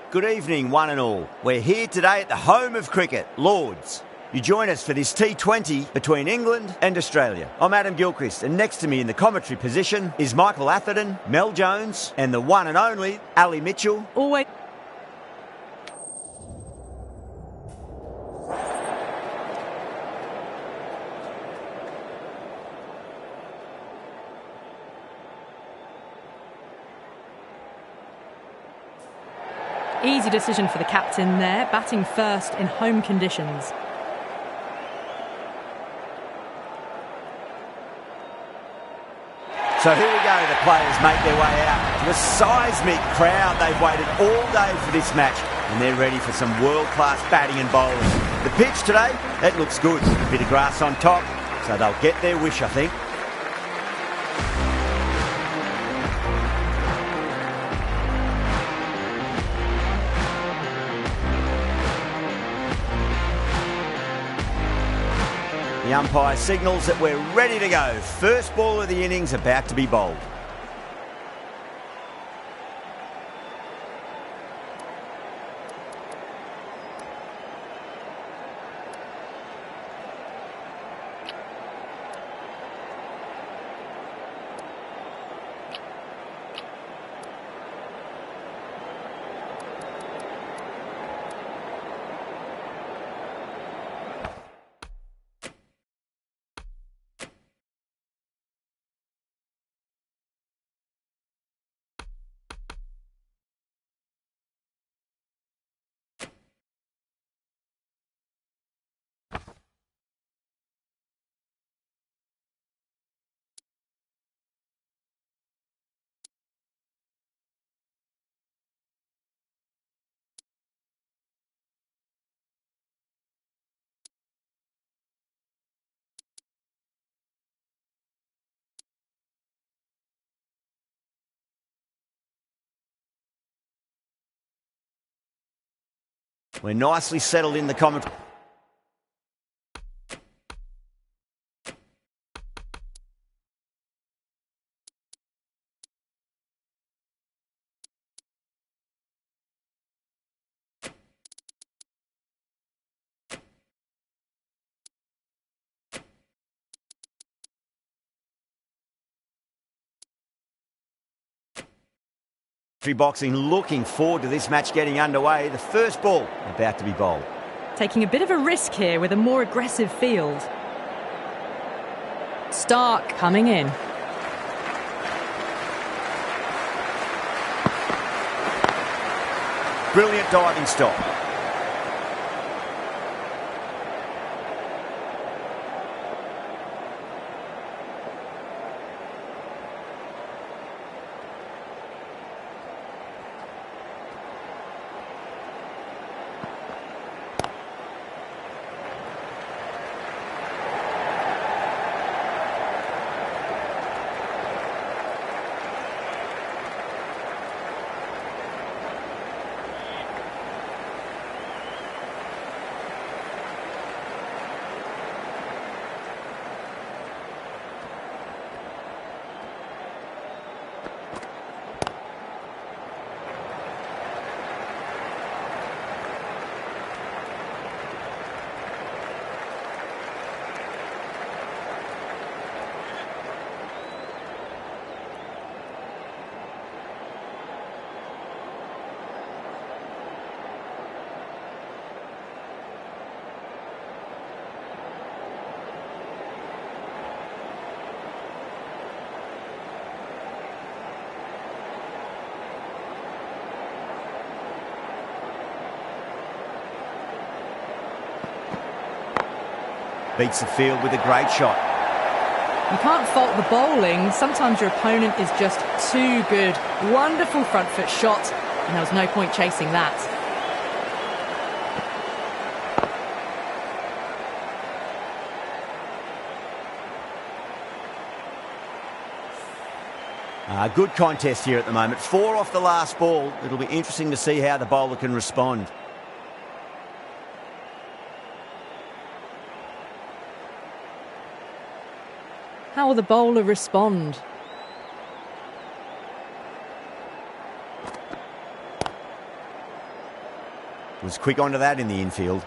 Good evening, one and all. We're here today at the home of cricket, Lords. You join us for this T20 between England and Australia. I'm Adam Gilchrist, and next to me in the commentary position is Michael Atherton, Mel Jones, and the one and only Ali Mitchell. Always. Easy decision for the captain there, batting first in home conditions. So here we go, the players make their way out to a seismic crowd. They've waited all day for this match and they're ready for some world-class batting and bowling. The pitch today, that looks good. A bit of grass on top, so they'll get their wish, I think. The umpire signals that we're ready to go. First ball of the innings about to be bowled. We're nicely settled in the commentary. Boxing, looking forward to this match getting underway. The first ball about to be bowled. Taking a bit of a risk here with a more aggressive field. Stark coming in. Brilliant diving stop. Beats the field with a great shot. You can't fault the bowling. Sometimes your opponent is just too good. Wonderful front foot shot, and there was no point chasing that. Good contest here at the moment. 4 off the last ball. It'll be interesting to see how the bowler can respond. How will the bowler respond? Was quick onto that in the infield.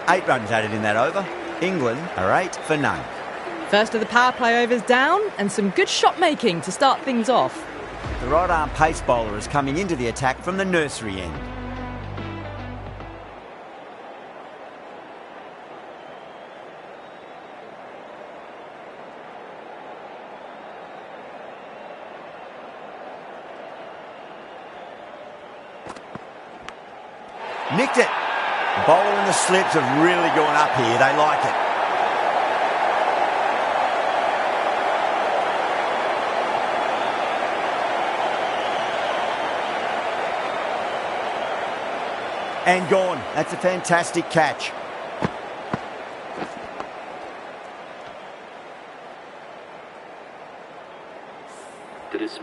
Eight runs added in that over. England are 8 for none. First of the power play overs down, and some good shot making to start things off. The right arm pace bowler is coming into the attack from the nursery end. Nicked it. The bowler and the slips have really gone up here. They like it. And gone. That's a fantastic catch.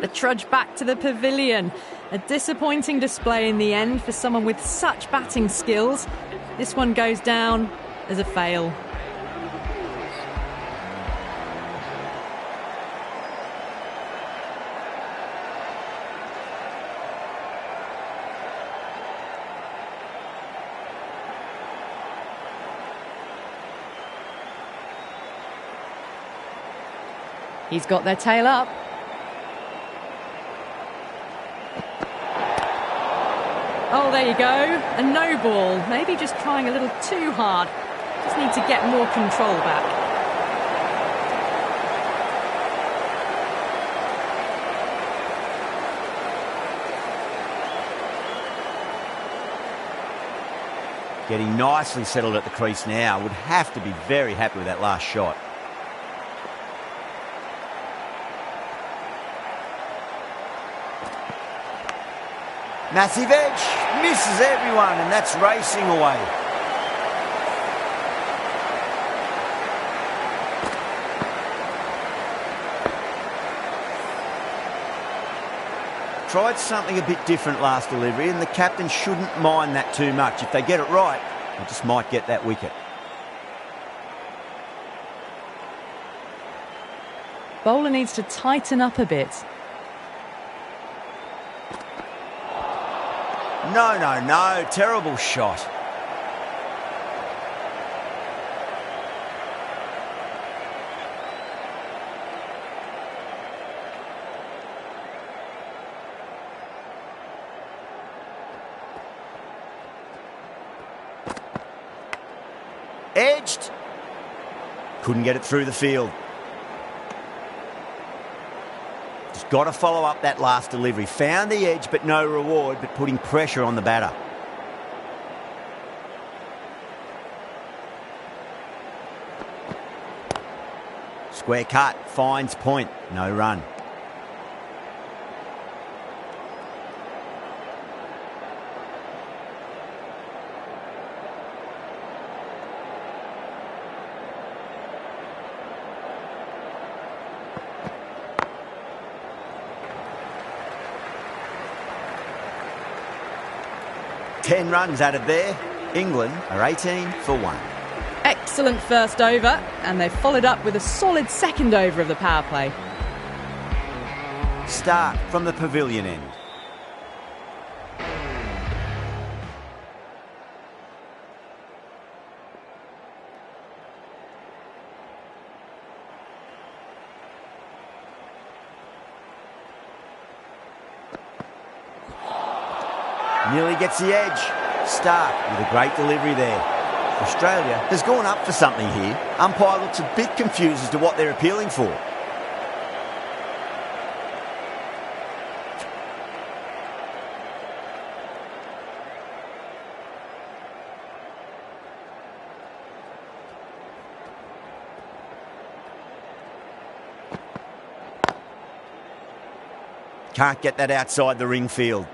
The trudge back to the pavilion. A disappointing display in the end for someone with such batting skills. This one goes down as a fail. He's got their tail up. Oh, there you go. A no ball. Maybe just trying a little too hard. Just need to get more control back. Getting nicely settled at the crease now. Would have to be very happy with that last shot. Massive edge, misses everyone, and that's racing away. Tried something a bit different last delivery, and the captain shouldn't mind that too much. If they get it right, they just might get that wicket. Bowler needs to tighten up a bit. No, terrible shot. Edged. Couldn't get it through the field. Got to follow up that last delivery. Found the edge, but no reward, but putting pressure on the batter. Square cut, finds point, no run. Ten runs added there. England are 18 for 1. Excellent first over, and they've followed up with a solid second over of the power play. Start from the pavilion end. Nearly gets the edge. Stark with a great delivery there. Australia has gone up for something here. Umpire looks a bit confused as to what they're appealing for. Can't get that outside the ring field.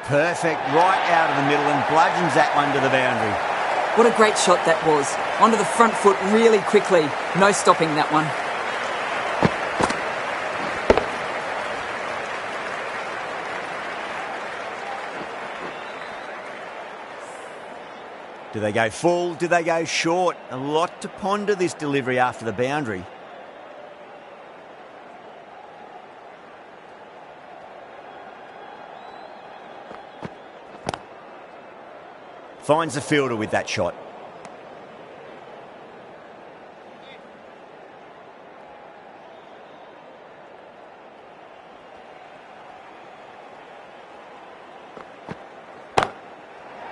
Perfect, right out of the middle and bludgeons that one to the boundary. What a great shot that was. Onto the front foot really quickly. No stopping that one. Do they go full? Do they go short? A lot to ponder this delivery after the boundary. Finds the fielder with that shot.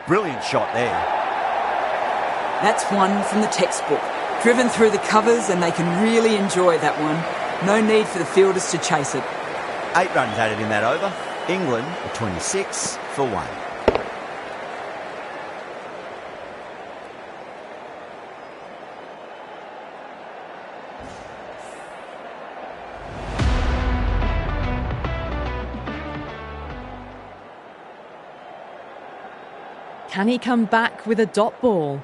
Brilliant shot there. That's one from the textbook. Driven through the covers and they can really enjoy that one. No need for the fielders to chase it. 8 runs added in that over. England are 26 for 1. Can he come back with a dot ball?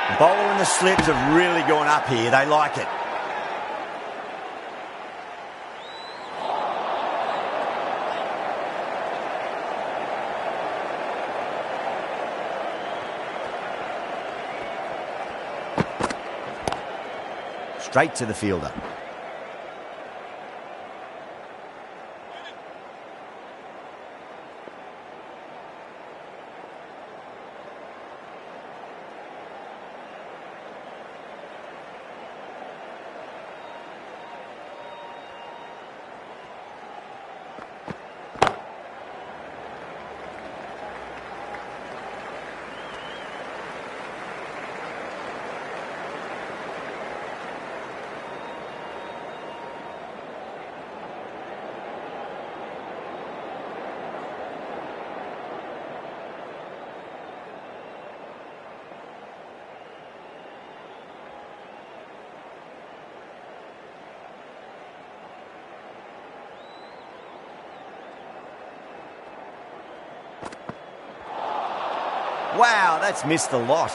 The bowler and the slips have really gone up here. They like it. Straight to the fielder. Wow, that's missed the lot.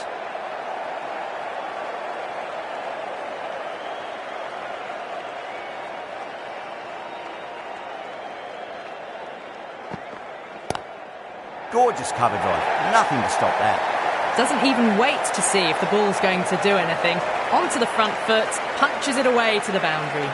Gorgeous cover drive. Nothing to stop that. Doesn't even wait to see if the ball's going to do anything. Onto the front foot, punches it away to the boundary.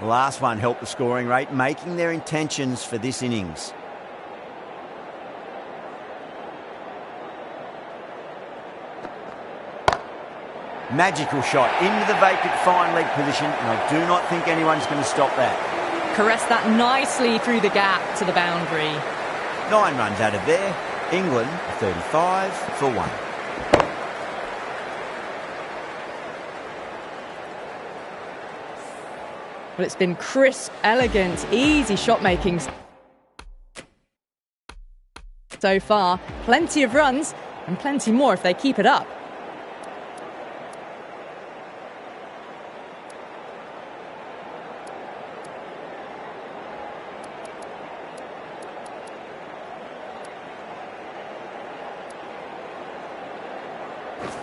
The last one helped the scoring rate, making their intentions for this innings. Magical shot into the vacant fine leg position, and I do not think anyone's going to stop that. Caressed that nicely through the gap to the boundary. 9 runs added there. England 35 for 1. Well, it's been crisp, elegant, easy shot making so far. Plenty of runs and plenty more if they keep it up.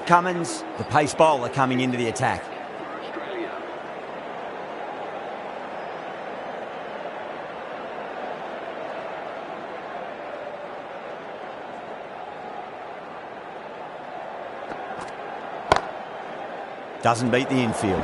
Cummins, the pace bowler, coming into the attack. Doesn't beat the infield.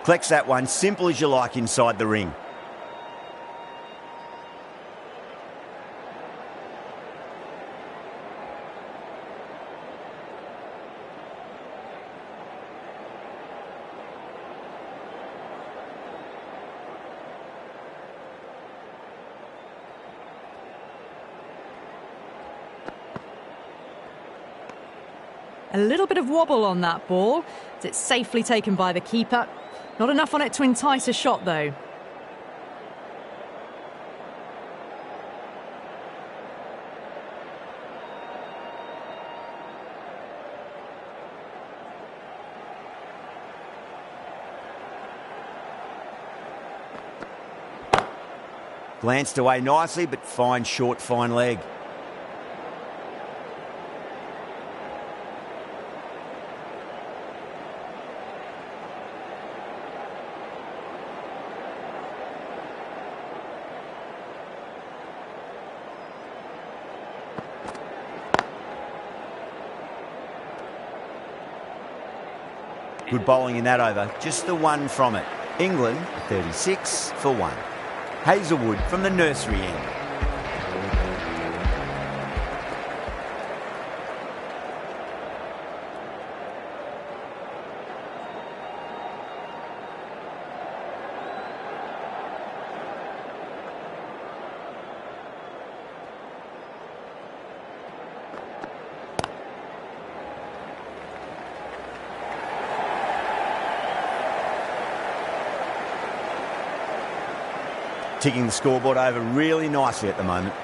Collects that one, simple as you like, inside the ring. A little bit of wobble on that ball. It's safely taken by the keeper. Not enough on it to entice a shot, though. Glanced away nicely, but fine short, fine leg. Good bowling in that over, just the one from it. England 36 for 1. Hazelwood from the nursery end. Ticking the scoreboard over really nicely at the moment.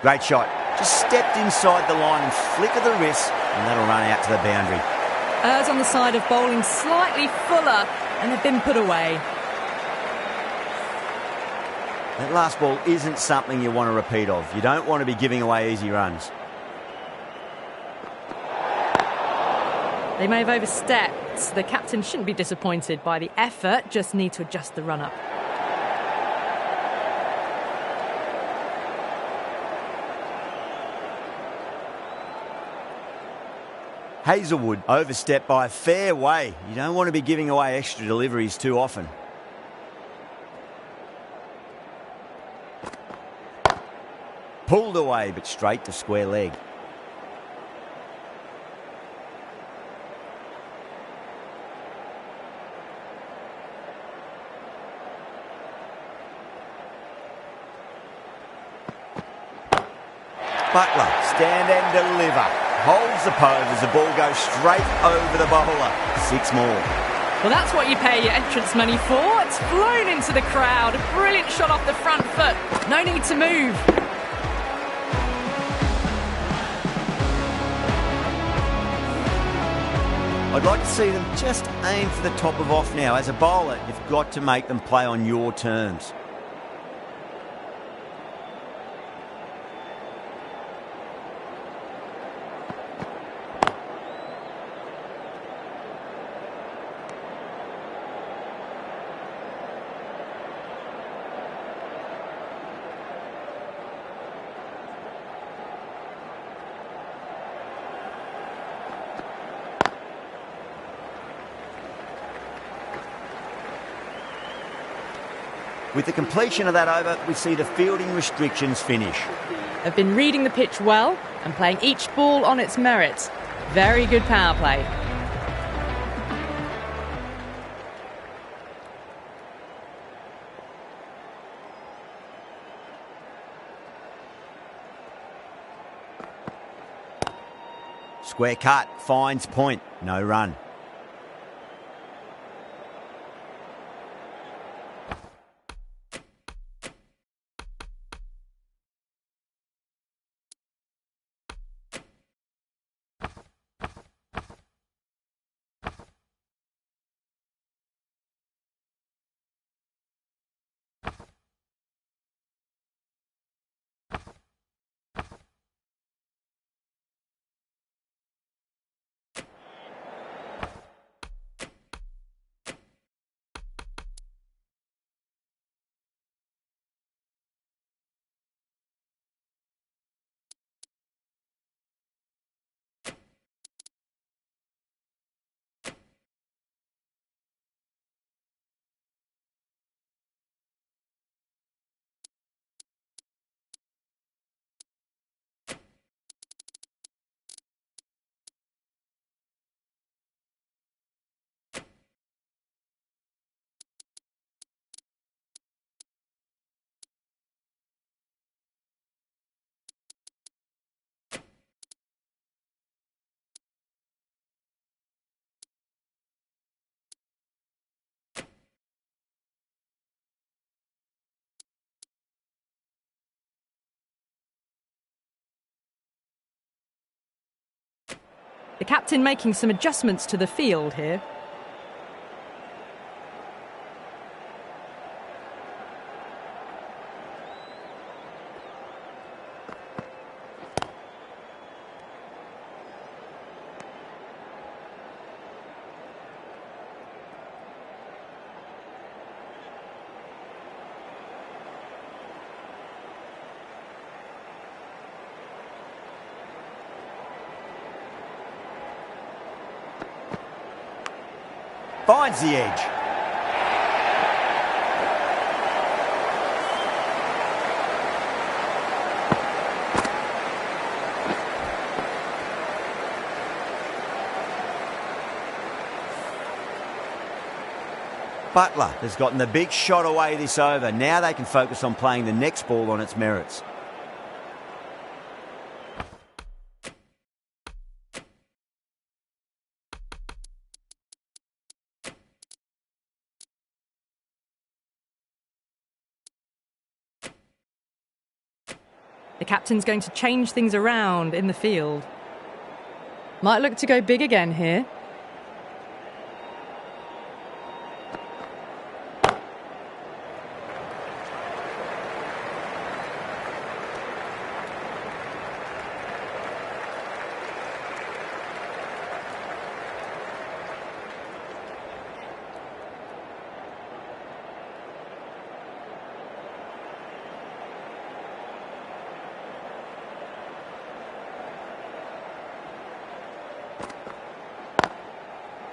Great shot. Just stepped inside the line and flick of the wrist, and that'll run out to the boundary. Errs on the side of bowling slightly fuller, and they've been put away. That last ball isn't something you want to repeat of. You don't want to be giving away easy runs. They may have overstepped. The captain shouldn't be disappointed by the effort, just need to adjust the run-up. Hazelwood overstepped by a fair way. You don't want to be giving away extra deliveries too often. Pulled away, but straight to square leg. Butler, stand and deliver. Holds the pose as the ball goes straight over the bowler. 6 more. Well, that's what you pay your entrance money for. It's flown into the crowd. A brilliant shot off the front foot. No need to move. I'd like to see them just aim for the top of off now. As a bowler, you've got to make them play on your terms. With the completion of that over, we see the fielding restrictions finish. Have been reading the pitch well and playing each ball on its merits. Very good power play. Square cut, finds point, no run. The captain making some adjustments to the field here. Finds the edge. Butler has gotten the big shot away this over. Now they can focus on playing the next ball on its merits. The captain's going to change things around in the field. Might look to go big again here.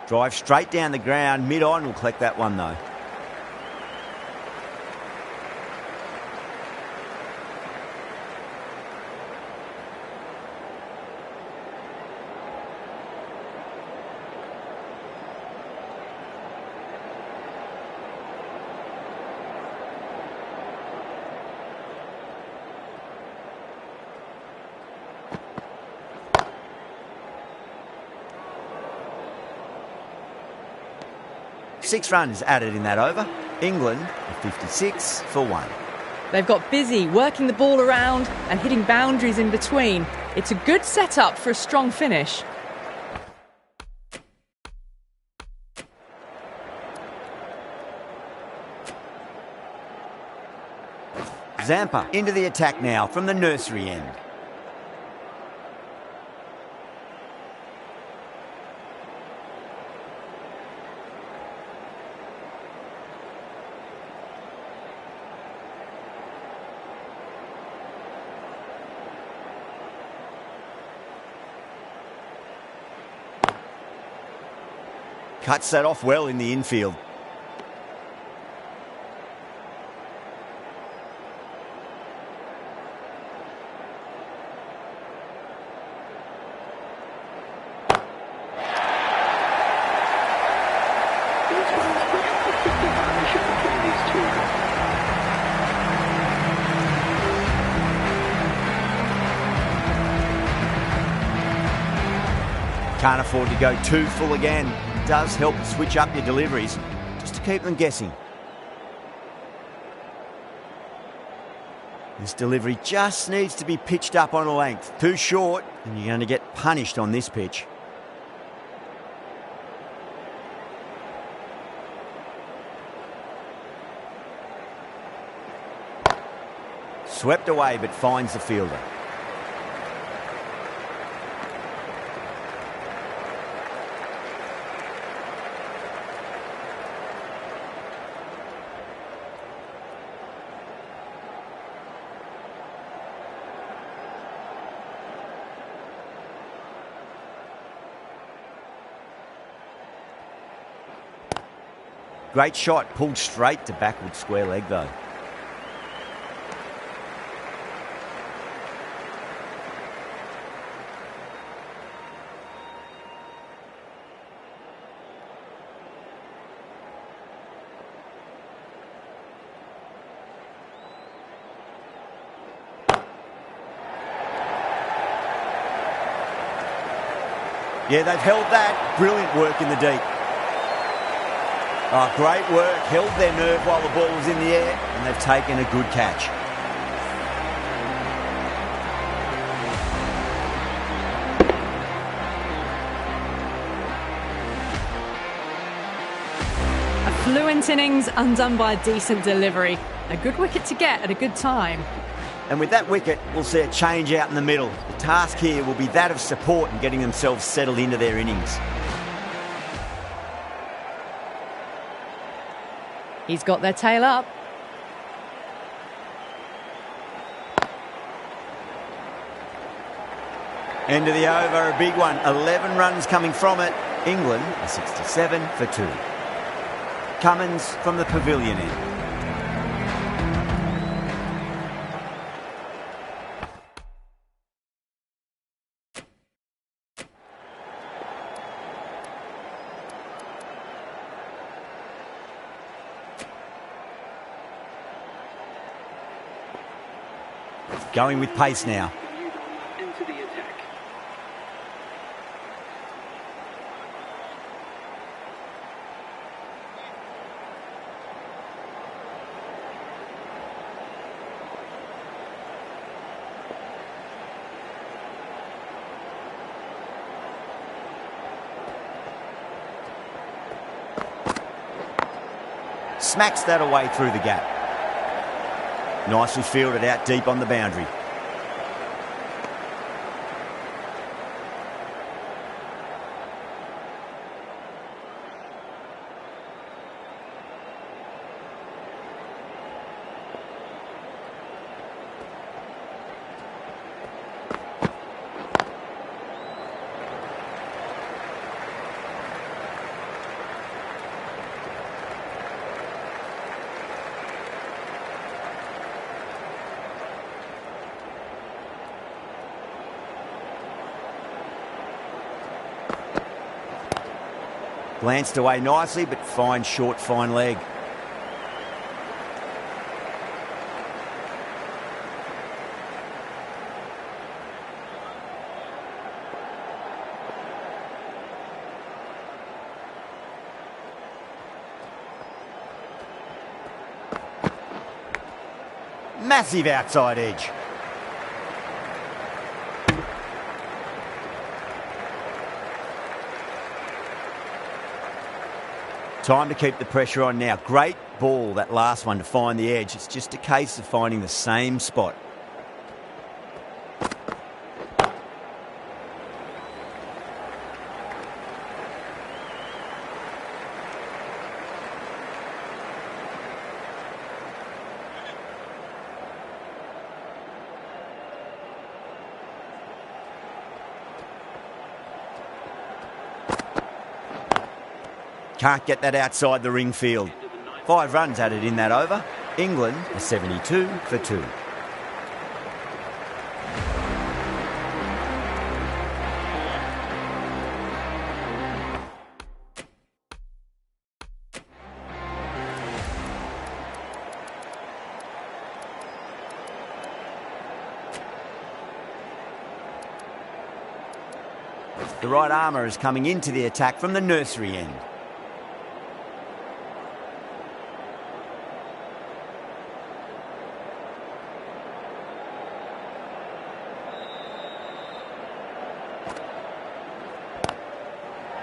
Drive straight down the ground, mid-on will collect that one though. Six runs added in that over. England 56 for 1. They've got busy working the ball around and hitting boundaries in between. It's a good setup for a strong finish. Zampa into the attack now from the nursery end. Cuts that off well in the infield. Can't afford to go too full again. It does help switch up your deliveries just to keep them guessing. This delivery just needs to be pitched up on a length. Too short and you're going to get punished on this pitch. Swept away but finds the fielder. Great shot, pulled straight to backward square leg though. Yeah, they've held that. Brilliant work in the deep. Oh, great work. Held their nerve while the ball was in the air, and they've taken a good catch. fluent innings undone by a decent delivery. A good wicket to get at a good time. And with that wicket, we'll see a change out in the middle. The task here will be that of support and getting themselves settled into their innings. He's got their tail up. End of the over, a big one. 11 runs coming from it. England are 67 for 2. Cummins from the pavilion end. Going with pace now. Into the attack. Smacks that away through the gap. Nicely fielded out deep on the boundary. Glanced away nicely, but fine short, fine leg. Massive outside edge. Time to keep the pressure on now. Great ball, that last one, to find the edge. It's just a case of finding the same spot. Can't get that outside the ring field. 5 runs added in that over. England are 72 for 2. The right armour is coming into the attack from the nursery end.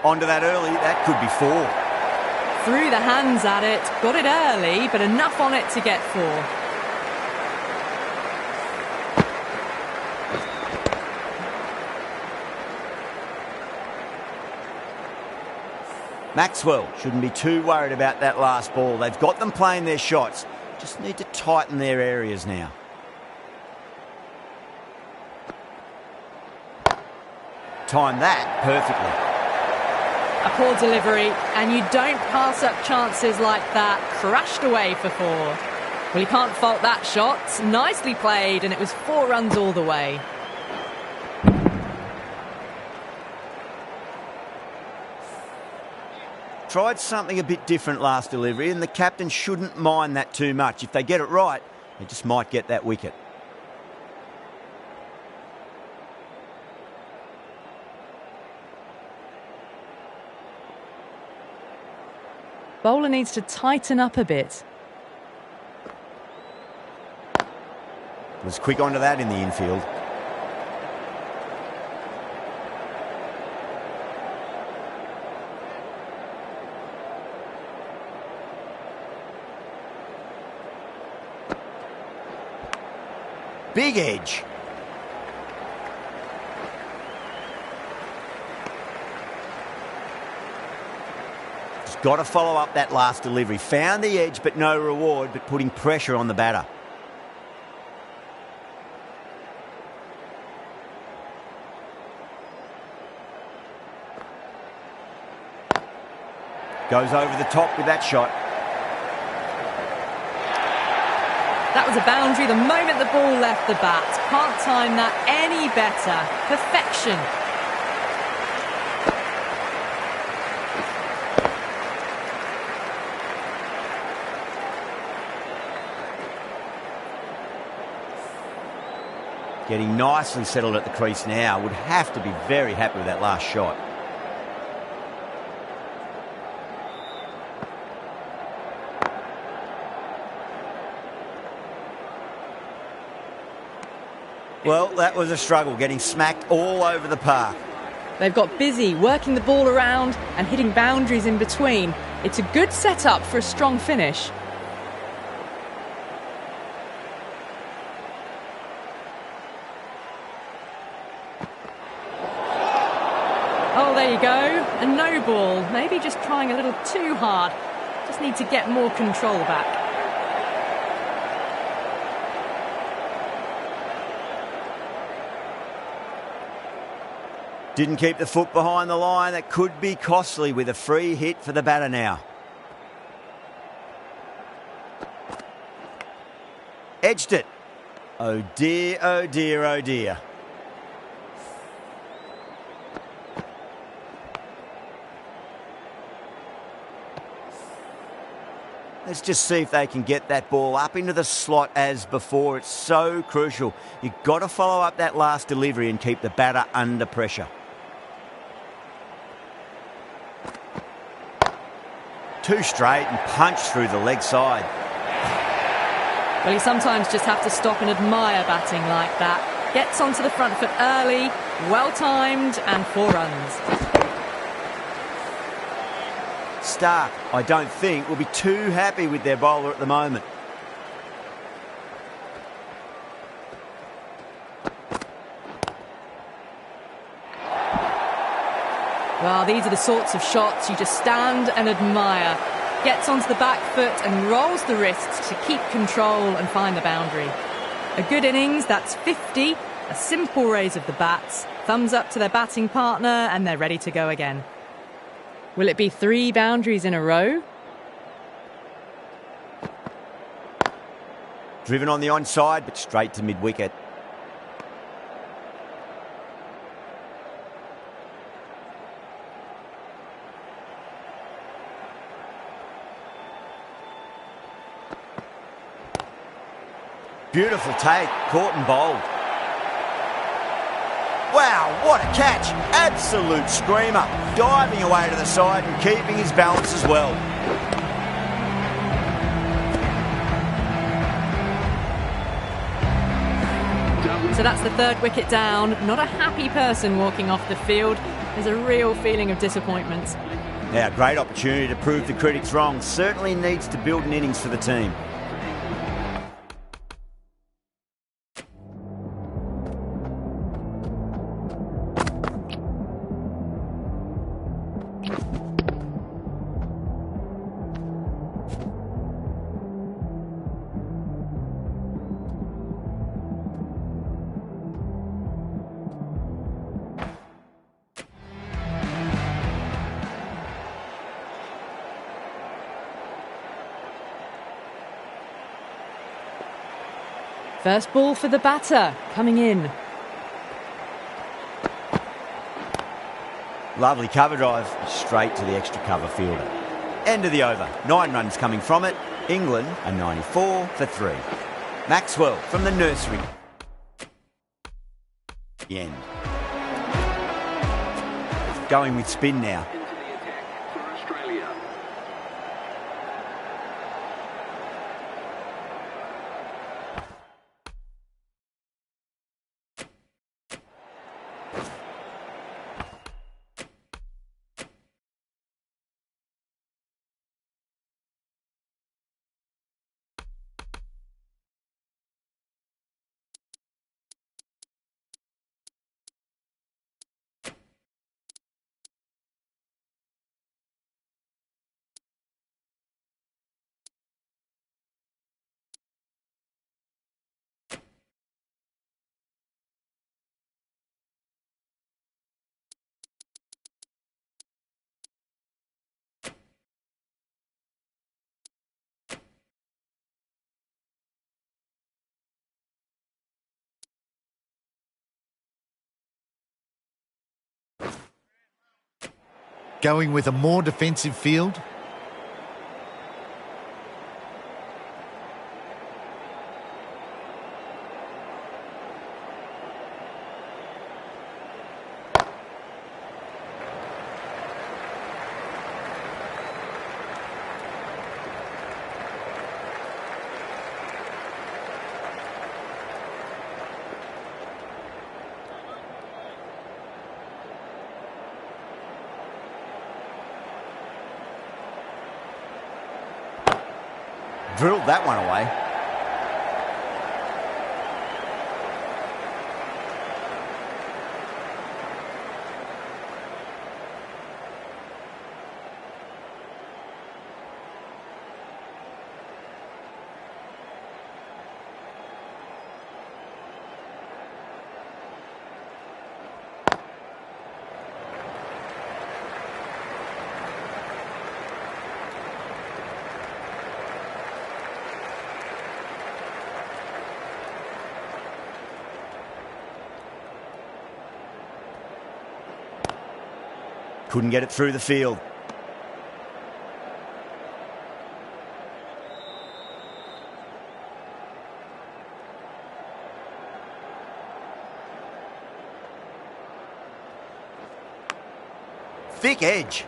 Onto that early, that could be 4. Threw the hands at it, got it early, but enough on it to get 4. Maxwell shouldn't be too worried about that last ball. They've got them playing their shots. Just need to tighten their areas now. Timed that perfectly. A poor delivery, and you don't pass up chances like that. Crashed away for 4. Well, you can't fault that shot. Nicely played, and it was 4 runs all the way. Tried something a bit different last delivery, and the captain shouldn't mind that too much. If they get it right, they just might get that wicket. Bowler needs to tighten up a bit. Was quick onto that in the infield. big edge. He's got to follow up that last delivery. Found the edge, but no reward, but putting pressure on the batter. Goes over the top with that shot. That was a boundary the moment the ball left the bat. Can't time that any better. Perfection. Getting nicely settled at the crease now. Would have to be very happy with that last shot. Well, that was a struggle, getting smacked all over the park. They've got busy working the ball around and hitting boundaries in between. It's a good setup for a strong finish. Oh, there you go. A no ball. Maybe just trying a little too hard. Just need to get more control back. Didn't keep the foot behind the line. That could be costly with a free hit for the batter now. Edged it. Oh dear, oh dear, oh dear. Let's just see if they can get that ball up into the slot as before. It's so crucial. You've got to follow up that last delivery and keep the batter under pressure. Too straight and punched through the leg side. Well, you sometimes just have to stop and admire batting like that. Gets onto the front foot early, well-timed, and 4 runs. Stark, I don't think, will be too happy with their bowler at the moment. Well, these are the sorts of shots you just stand and admire. Gets onto the back foot and rolls the wrists to keep control and find the boundary. A good innings, that's 50. A simple raise of the bats. Thumbs up to their batting partner and they're ready to go again. Will it be 3 boundaries in a row? Driven on the onside, but straight to mid-wicket. Beautiful take, caught and bowled. Wow, what a catch. Absolute screamer. Diving away to the side and keeping his balance as well. So that's the 3rd wicket down. Not a happy person walking off the field. There's a real feeling of disappointment. Now, great opportunity to prove the critics wrong. Certainly needs to build an innings for the team. First ball for the batter, coming in. Lovely cover drive, straight to the extra cover fielder. End of the over, 9 runs coming from it. England are 94 for 3. Maxwell from the nursery. The end. Going with spin now. going with a more defensive field? Drilled that one away. Couldn't get it through the field. Thick edge.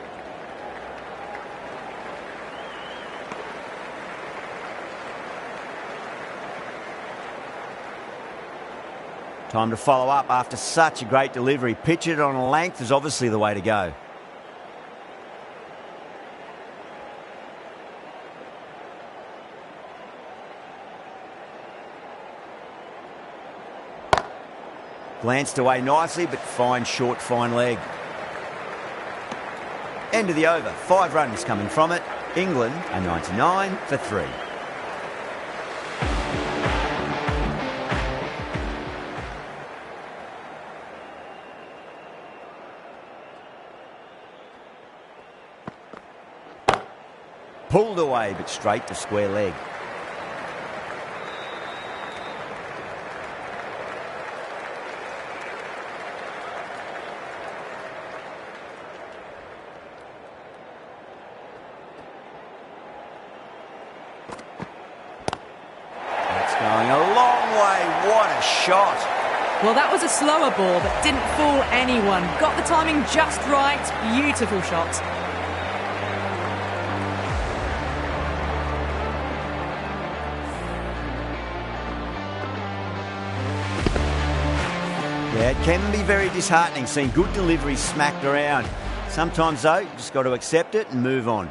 Time to follow up after such a great delivery. Pitch it on a length is obviously the way to go. Glanced away nicely, but fine short, fine leg. End of the over. 5 runs coming from it. England are 99 for 3. Pulled away, but straight to square leg. Going a long way. What a shot. Well, that was a slower ball that didn't fool anyone. Got the timing just right. Beautiful shot. Yeah, it can be very disheartening seeing good deliveries smacked around. Sometimes, though, you just got to accept it and move on.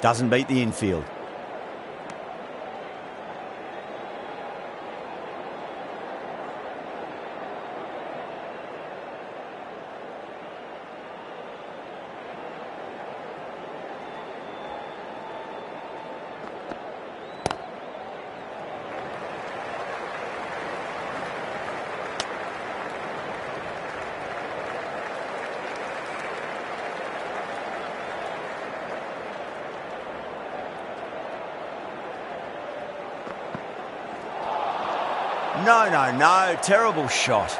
Doesn't beat the infield. No. Terrible shot.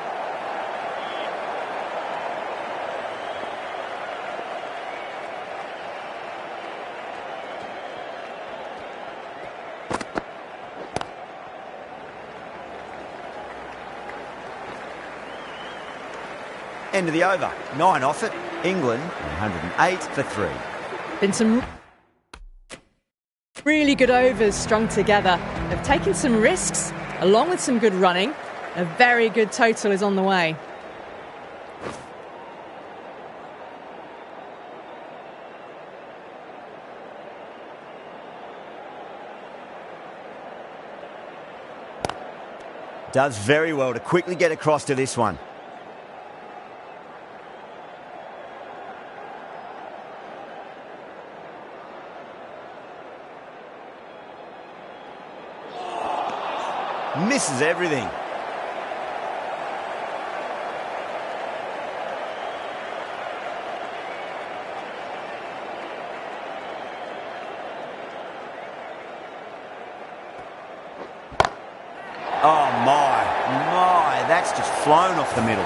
End of the over. 9 off it. England 108 for 3. Been some really good overs strung together. They've taken some risks, along with some good running. A very good total is on the way. Does very well to quickly get across to this one. Misses everything. Oh my, that's just flown off the middle.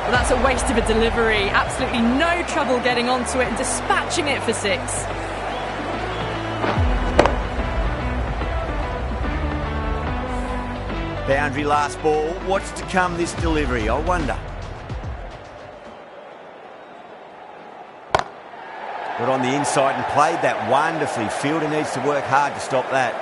Well, that's a waste of a delivery. Absolutely no trouble getting onto it and dispatching it for 6. Boundary last ball. What's to come this delivery, I wonder. Got on the inside and played that wonderfully. Fielder needs to work hard to stop that.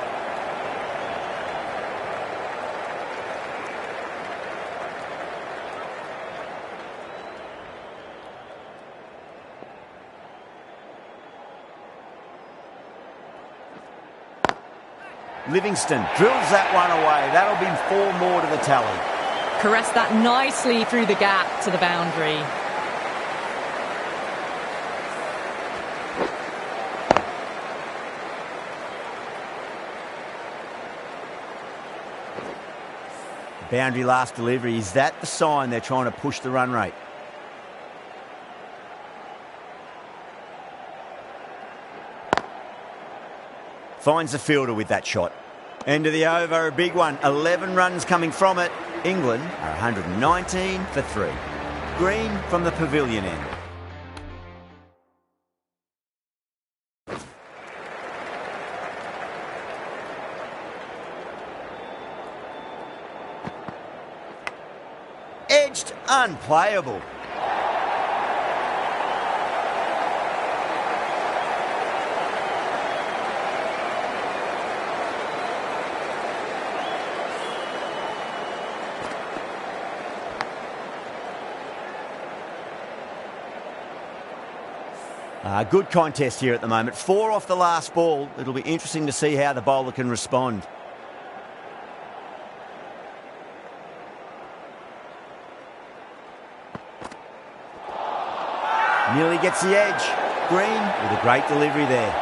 Livingston drills that one away. That'll be 4 more to the tally. Caressed that nicely through the gap to the boundary. Boundary last delivery. Is that the sign they're trying to push the run rate? Finds the fielder with that shot. End of the over, a big one. 11 runs coming from it. England are 119 for 3. Green from the pavilion end. Edged, unplayable. Good contest here at the moment. 4 off the last ball. It'll be interesting to see how the bowler can respond. Nearly gets the edge. Green with a great delivery there.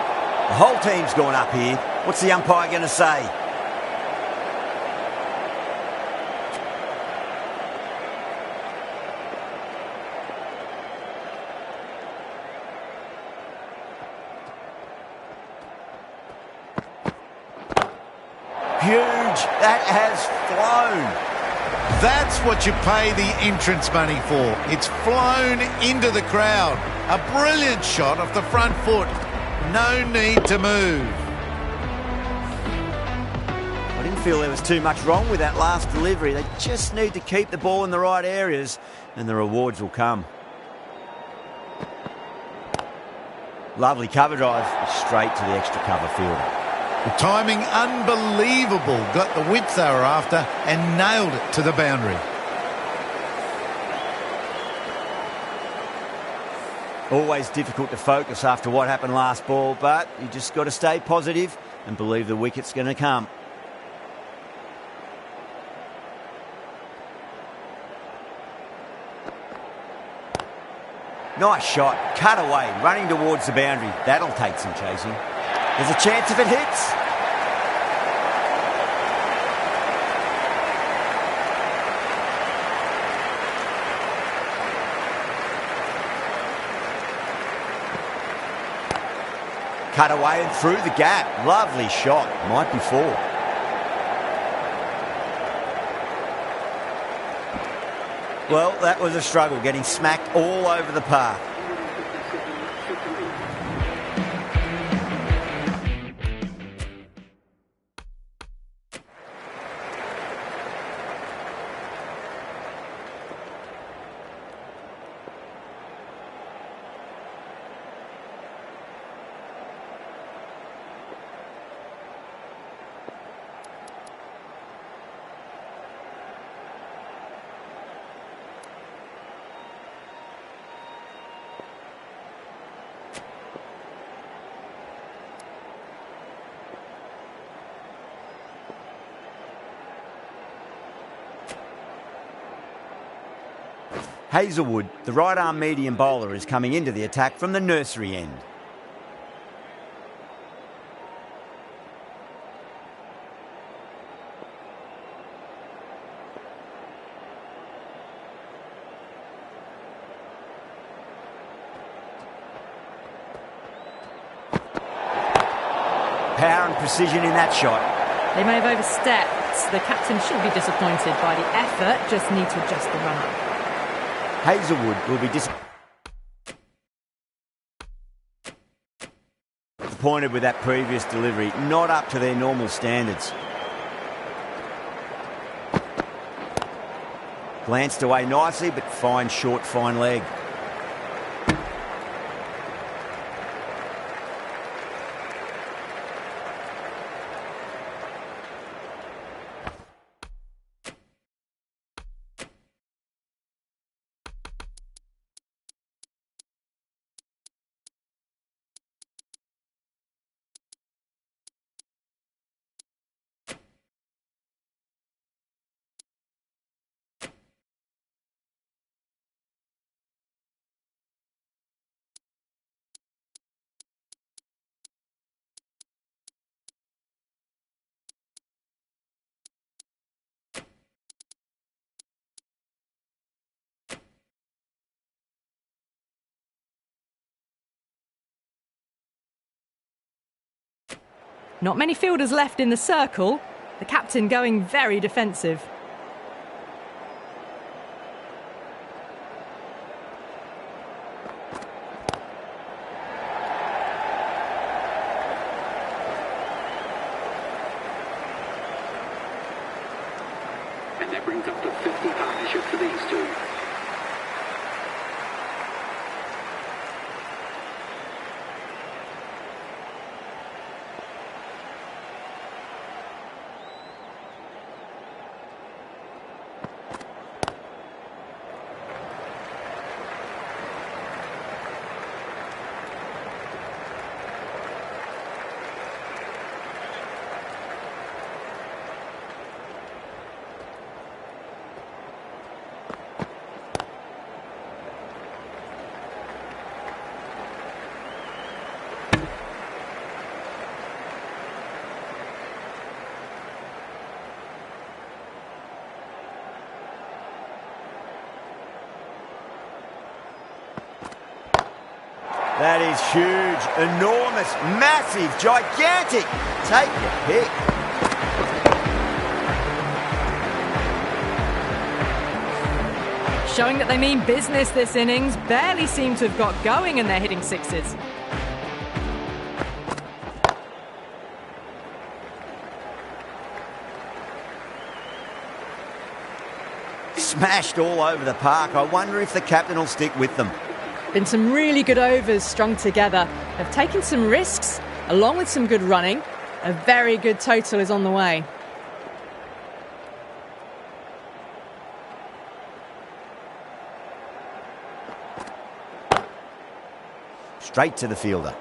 The whole team's gone up here. What's the umpire going to say? Huge. That has flown. That's what you pay the entrance money for. It's flown into the crowd. A brilliant shot off the front foot. No need to move. I didn't feel there was too much wrong with that last delivery. They just need to keep the ball in the right areas and the rewards will come. Lovely cover drive, straight to the extra cover fielder. The timing unbelievable. Got the width they were after and nailed it to the boundary. Always difficult to focus after what happened last ball, but you just got to stay positive and believe the wicket's going to come. Nice shot, cut away, running towards the boundary. That'll take some chasing. There's a chance if it hits. Cut away and through the gap. Lovely shot. Might be 4. Well, that was a struggle, getting smacked all over the park. Hazelwood, the right-arm medium bowler, is coming into the attack from the nursery end. Power and precision in that shot. They may have overstepped. The captain should be disappointed by the effort, just need to adjust the run-up. Hazelwood will be disappointed with that previous delivery, not up to their normal standards. Glanced away nicely, but fine short, fine leg. Not many fielders left in the circle. The captain going very defensive. And that brings up to 50 partnership for these two. That is huge, enormous, massive, gigantic. Take your pick. Showing that they mean business this innings. Barely seem to have got going and they're hitting sixes. Smashed all over the park. I wonder if the captain will stick with them. Been some really good overs strung together. They've taken some risks, along with some good running. A very good total is on the way. Straight to the fielder.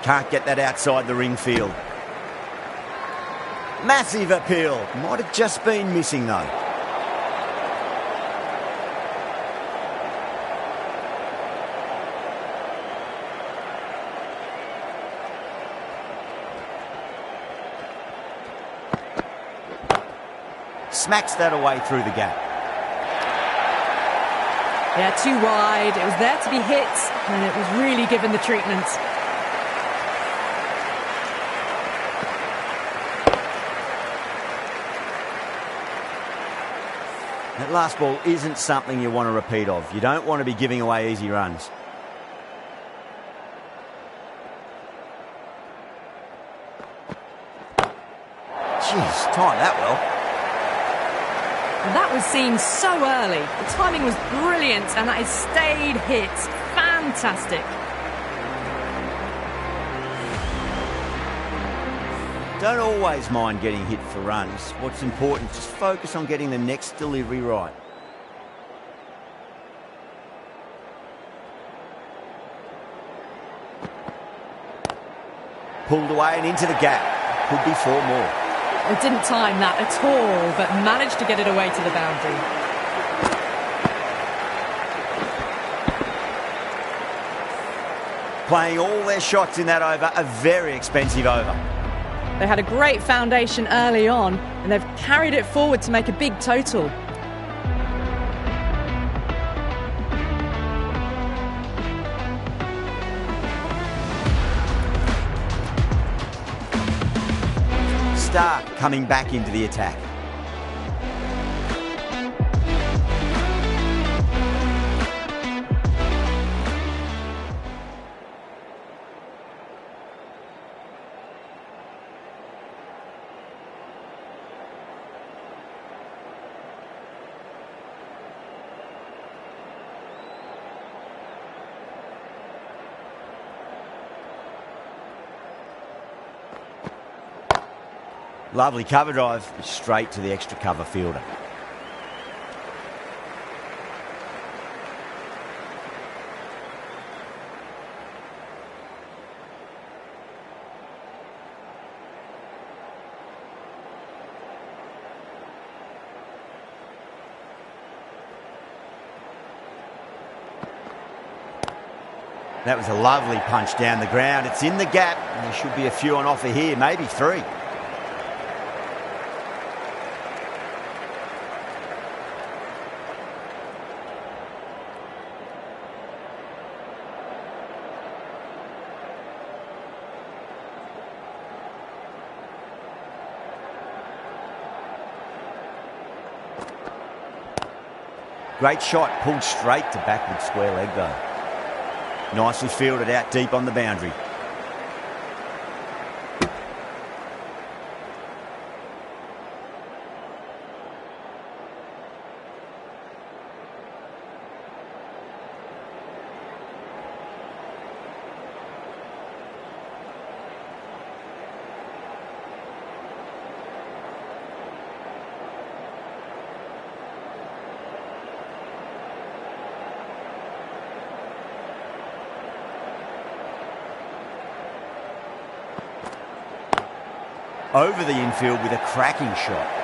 Can't get that outside the ring field. Massive appeal. Might have just been missing though. Smacks that away through the gap. Yeah, too wide. It was there to be hit, and it was really given the treatment. That last ball isn't something you want to repeat of. You don't want to be giving away easy runs. Jeez, timed that well. That was seen so early. The timing was brilliant, and that has stayed hit. Fantastic. Don't always mind getting hit for runs. What's important, just focus on getting the next delivery right. Pulled away and into the gap. Could be 4 more. It didn't time that at all, but managed to get it away to the boundary. Playing all their shots in that over, a very expensive over. They had a great foundation early on, and they've carried it forward to make a big total. Stark coming back into the attack. Lovely cover drive, straight to the extra cover fielder. That was a lovely punch down the ground. It's in the gap, and there should be a few on offer here, maybe 3. Great shot, pulled straight to backward square leg though. Nicely fielded out deep on the boundary. Over the infield with a cracking shot.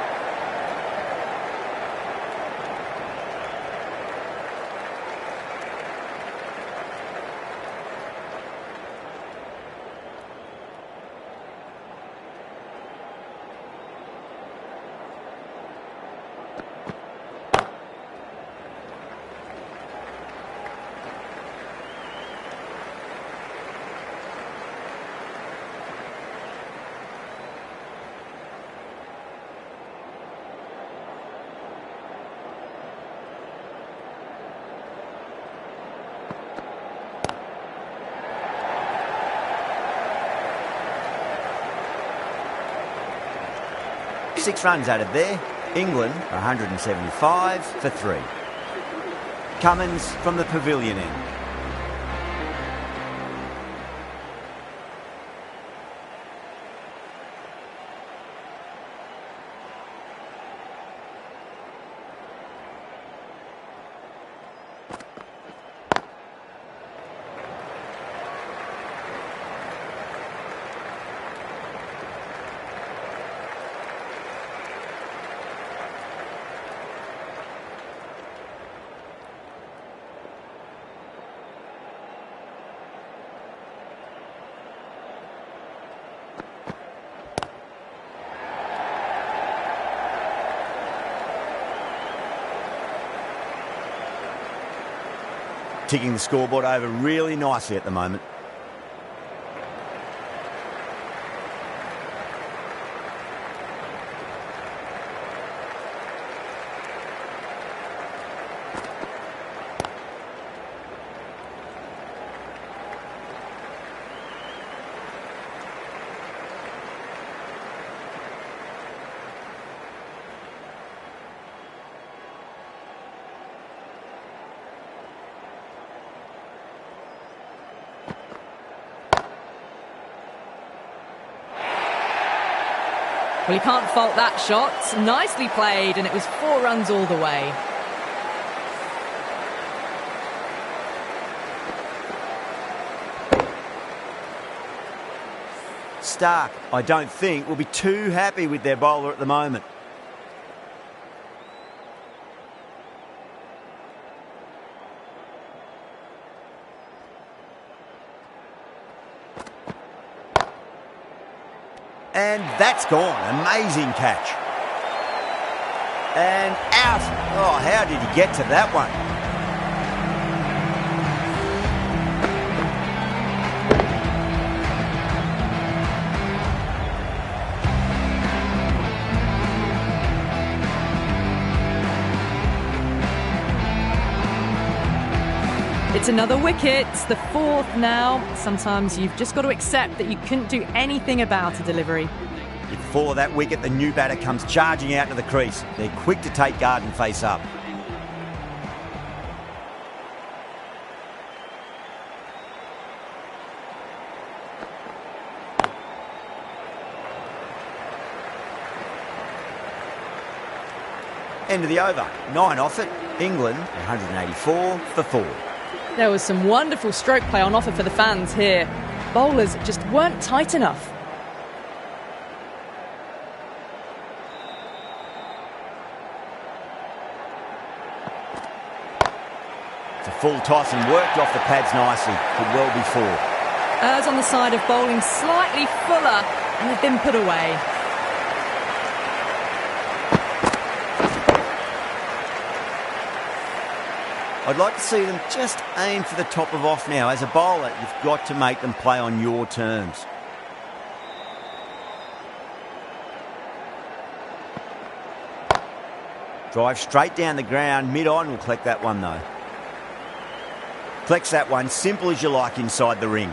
Six runs added there. England 175 for 3. Cummins from the pavilion end. Ticking the scoreboard over really nicely at the moment. Well, you can't fault that shot. Nicely played, and it was 4 runs all the way. Stark, I don't think, will be too happy with their bowler at the moment. And that's gone. Amazing catch. And out. Oh, how did he get to that one? It's another wicket, it's the fourth now. Sometimes you've just got to accept that you couldn't do anything about a delivery. Before that wicket, the new batter comes charging out to the crease. They're quick to take guard and face up. End of the over. 9 off it. England 184 for 4. There was some wonderful stroke play on offer for the fans here. Bowlers just weren't tight enough. It's a full toss and worked off the pads nicely. Could well be 4. Errs on the side of bowling slightly fuller and they've been put away. I'd like to see them just aim for the top of off now. As a bowler, you've got to make them play on your terms. Drive straight down the ground. Mid-on will collect that one though. Collects that one, simple as you like inside the ring.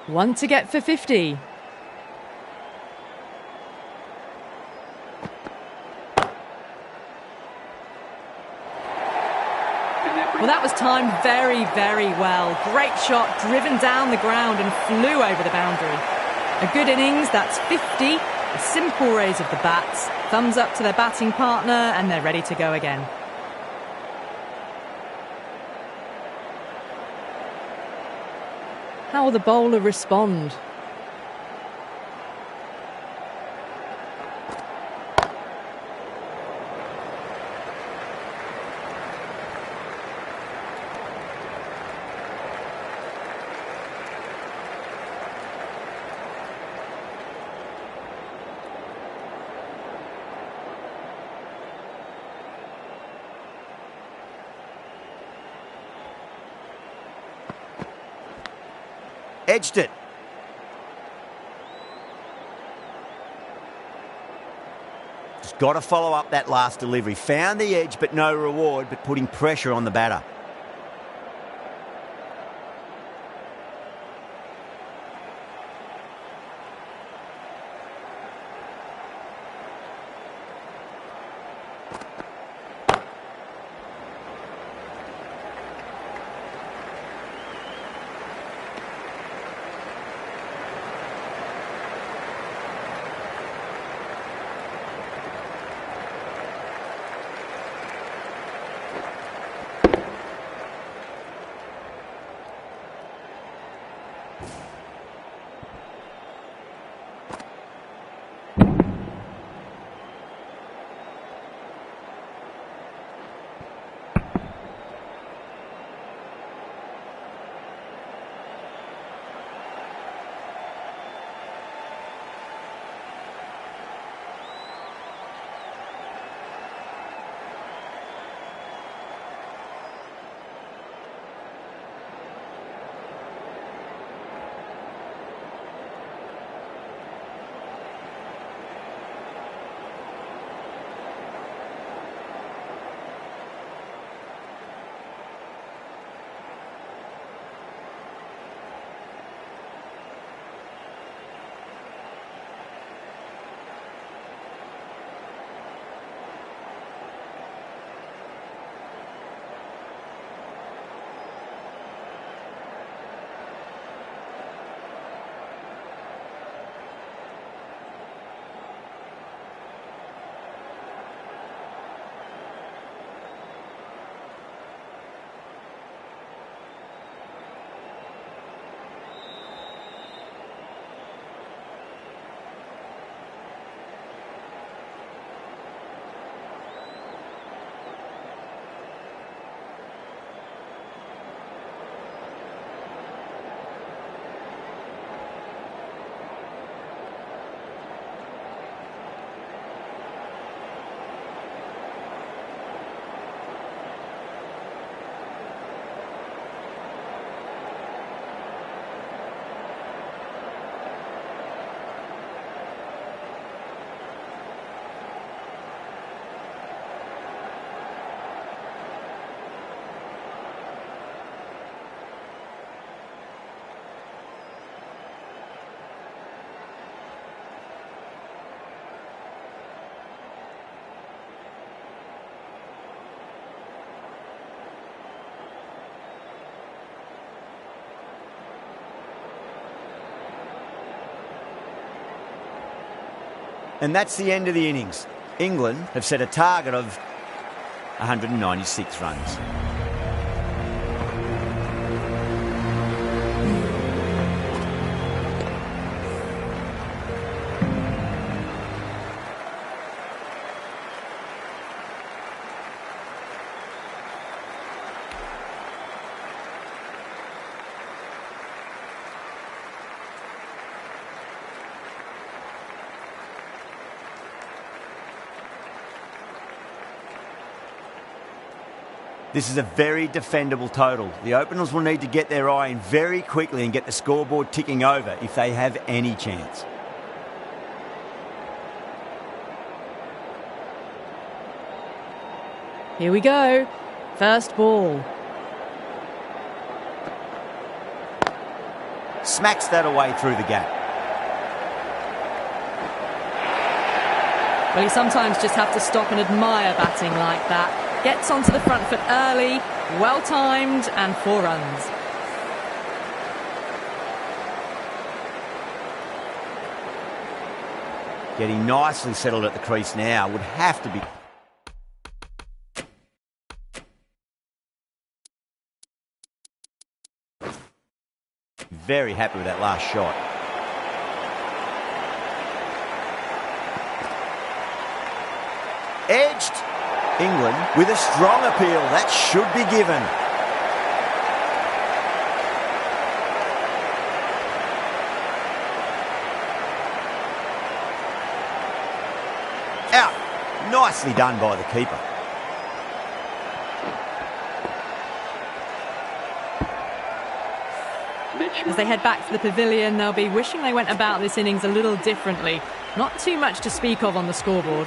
One to get for 50. Well, that was timed very, very well. Great shot, driven down the ground and flew over the boundary. A good innings, that's 50. A simple raise of the bats. Thumbs up to their batting partner and they're ready to go again. How will the bowler respond? Edged it. Just got to follow up that last delivery. Found the edge, but no reward, but putting pressure on the batter. And that's the end of the innings. England have set a target of 196 runs. This is a very defendable total. The openers will need to get their eye in very quickly and get the scoreboard ticking over if they have any chance. Here we go. First ball. Smacks that away through the gap. Well, you sometimes just have to stop and admire batting like that. Gets onto the front foot early, well-timed, and 4 runs. Getting nicely settled at the crease now. Would have to be... Very happy with that last shot. Edged. England with a strong appeal. That should be given. Out. Nicely done by the keeper. As they head back to the pavilion, they'll be wishing they went about this innings a little differently. Not too much to speak of on the scoreboard.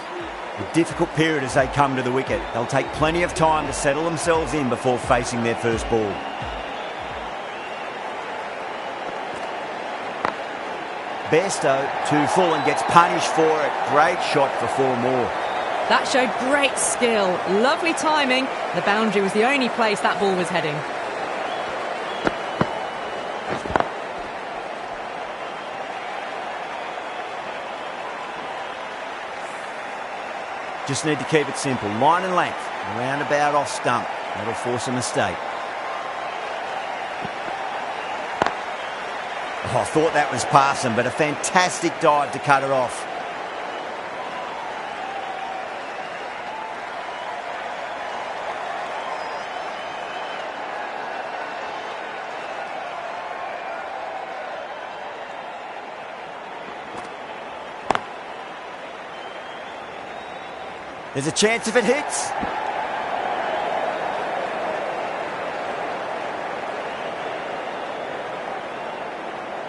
A difficult period as they come to the wicket. They'll take plenty of time to settle themselves in before facing their first ball. Bairstow too full and gets punished for it. Great shot for 4 more. That showed great skill. Lovely timing. The boundary was the only place that ball was heading. Just need to keep it simple. Line and length. Roundabout off stump. That'll force a mistake. Oh, I thought that was passing, but a fantastic dive to cut it off. There's a chance if it hits.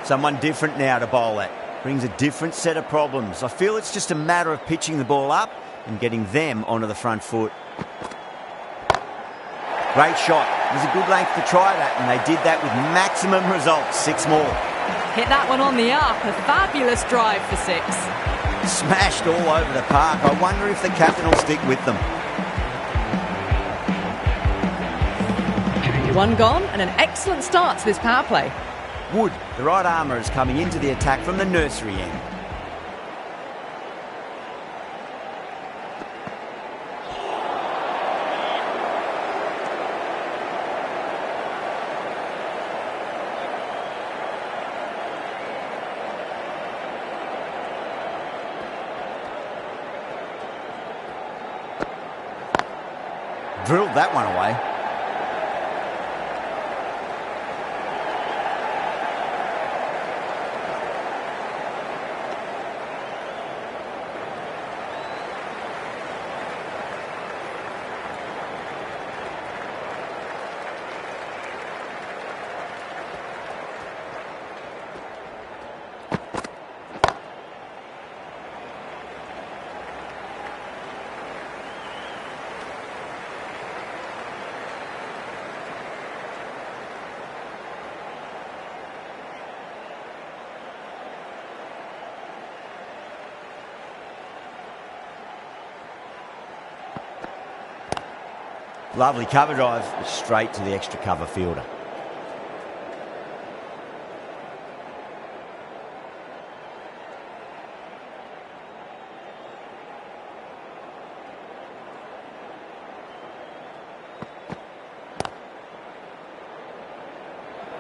Someone different now to bowl at. Brings a different set of problems. I feel it's just a matter of pitching the ball up and getting them onto the front foot. Great shot. It was a good length to try that, and they did that with maximum results. 6 more. Hit that one on the up. A fabulous drive for 6. Smashed all over the park. I wonder if the captain will stick with them. 1 gone and an excellent start to this power play. Wood, the right armour, is coming into the attack from the nursery end. Drilled that one away. Lovely cover drive, straight to the extra cover fielder.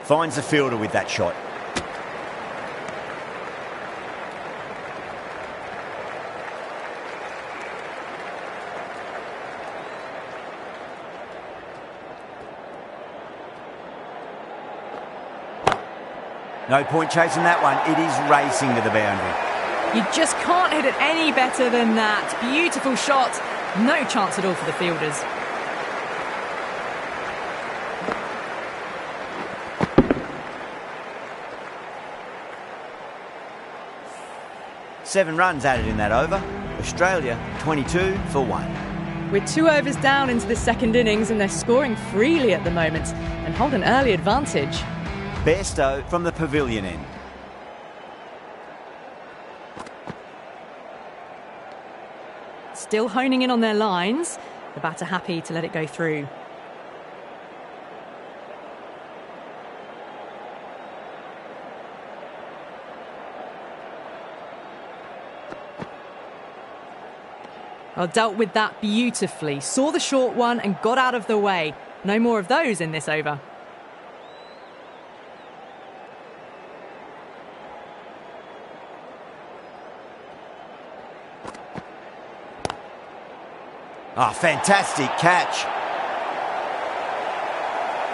Finds the fielder with that shot. No point chasing that one. It is racing to the boundary. You just can't hit it any better than that. Beautiful shot. No chance at all for the fielders. Seven runs added in that over. Australia 22 for 1. We're 2 overs down into the second innings and they're scoring freely at the moment and hold an early advantage. Bairstow from the pavilion end. Still honing in on their lines. The batter happy to let it go through. Well, dealt with that beautifully. Saw the short one and got out of the way. No more of those in this over. Ah, fantastic catch.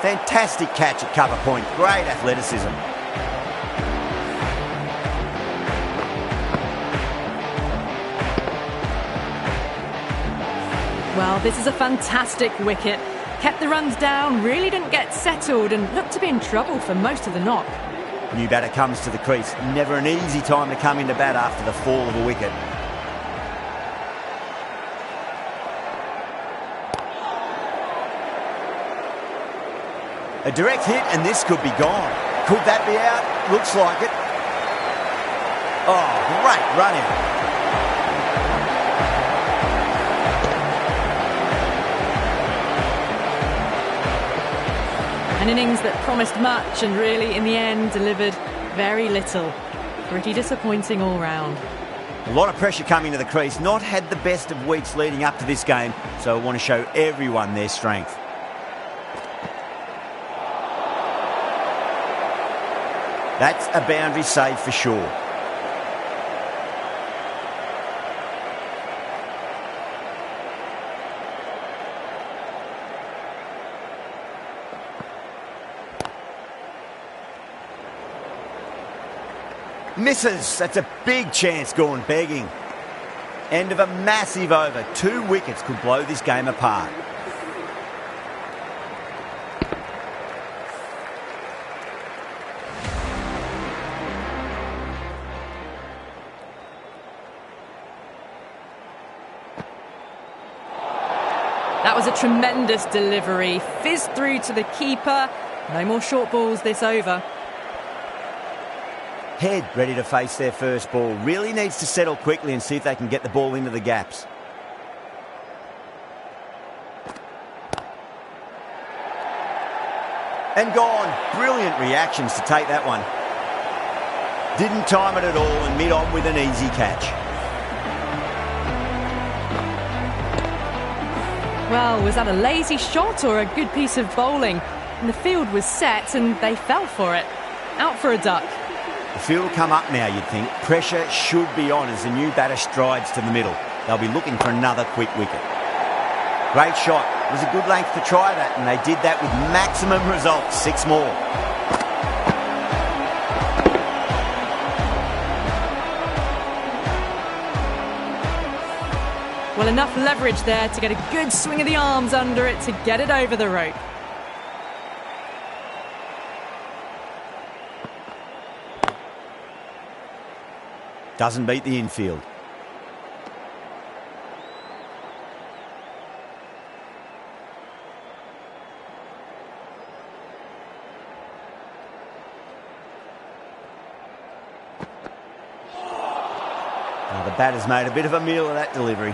Fantastic catch at cover point. Great athleticism. Well, this is a fantastic wicket. Kept the runs down, really didn't get settled and looked to be in trouble for most of the knock. New batter comes to the crease. Never an easy time to come into bat after the fall of a wicket. A direct hit and this could be gone. Could that be out? Looks like it. Oh, great running. An innings that promised much and really in the end delivered very little. Pretty disappointing all round. A lot of pressure coming to the crease. Not had the best of weeks leading up to this game, so I want to show everyone their strength. That's a boundary save for sure. Misses. That's a big chance gone begging. End of a massive over. 2 wickets could blow this game apart. That was a tremendous delivery. Fizzed through to the keeper. No more short balls this over. Head ready to face their first ball. Really needs to settle quickly and see if they can get the ball into the gaps. And gone. Brilliant reactions to take that one. Didn't time it at all and mid-on with an easy catch. Well, was that a lazy shot or a good piece of bowling? And the field was set and they fell for it. Out for a duck. The field will come up now, you'd think. Pressure should be on as the new batter strides to the middle. They'll be looking for another quick wicket. Great shot. It was a good length to try that, and they did that with maximum results. 6 more. Well, enough leverage there to get a good swing of the arms under it to get it over the rope. Doesn't beat the infield. Now the batter's made a bit of a meal of that delivery.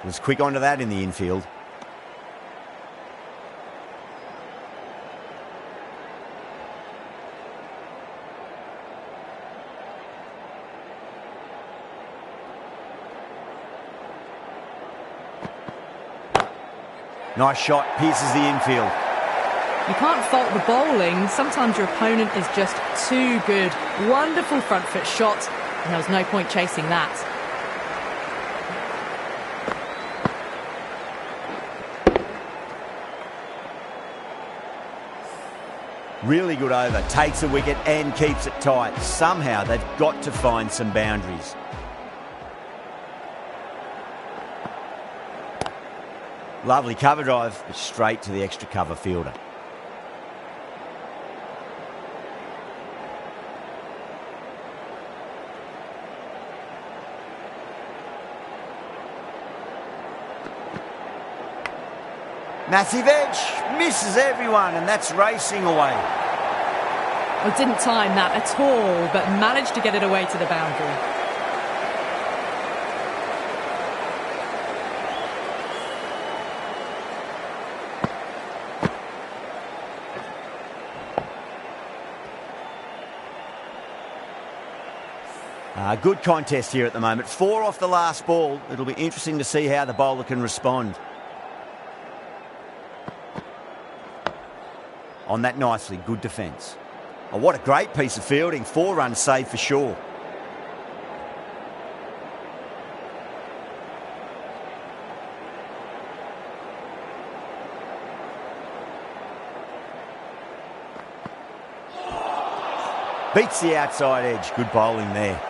Was quick onto that in the infield. Nice shot, pierces the infield. You can't fault the bowling. Sometimes your opponent is just too good. Wonderful front foot shot, and there was no point chasing that. Really good over, takes a wicket and keeps it tight. Somehow they've got to find some boundaries. Lovely cover drive, but straight to the extra cover fielder. Massive edge, misses everyone, and that's racing away. Well, didn't time that at all, but managed to get it away to the boundary. Good contest here at the moment. 4 off the last ball. It'll be interesting to see how the bowler can respond. On that nicely, good defence. Oh, what a great piece of fielding. 4 runs saved for sure. Beats the outside edge. Good bowling there.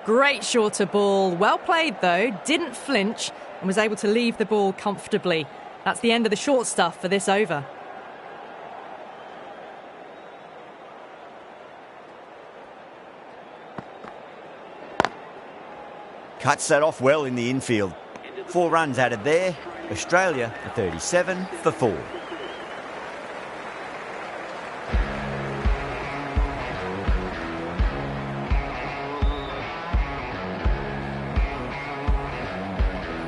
Great shorter ball. Well played, though. Didn't flinch and was able to leave the ball comfortably. That's the end of the short stuff for this over. Cuts that off well in the infield. 4 runs added there. Australia for 37 for 4.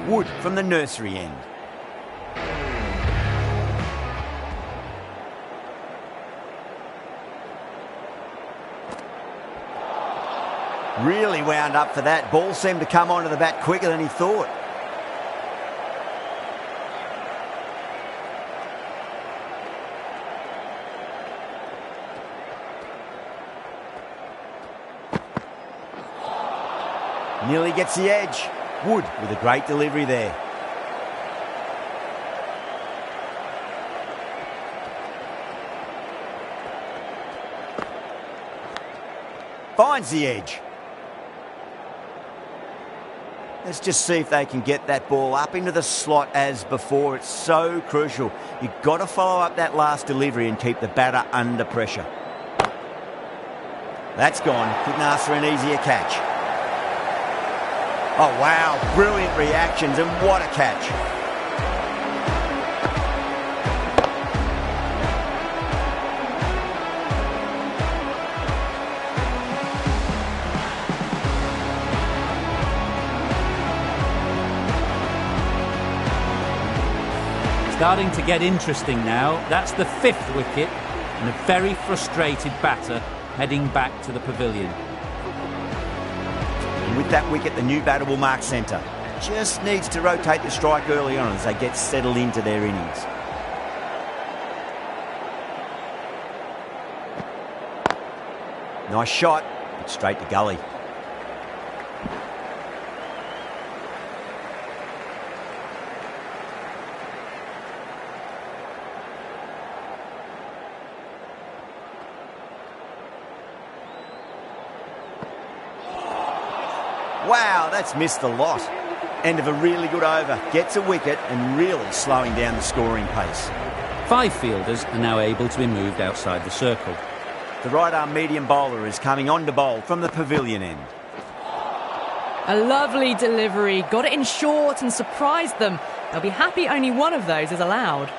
Wood from the nursery end. Really wound up for that. Ball seemed to come onto the bat quicker than he thought. Nearly gets the edge. Wood with a great delivery there. Finds the edge. Let's just see if they can get that ball up into the slot as before. It's so crucial. You've got to follow up that last delivery and keep the batter under pressure. That's gone. Couldn't ask for an easier catch. Oh, wow. Brilliant reactions, and what a catch. Starting to get interesting now. That's the 5th wicket, and a very frustrated batter heading back to the pavilion. And with that wicket, the new batter will mark centre. Just needs to rotate the strike early on as they get settled into their innings. Nice shot, but straight to gully. Wow, that's missed the lot. End of a really good over. Gets a wicket and really slowing down the scoring pace. 5 fielders are now able to be moved outside the circle. The right-arm medium bowler is coming on to bowl from the pavilion end. A lovely delivery. Got it in short and surprised them. They'll be happy only one of those is allowed.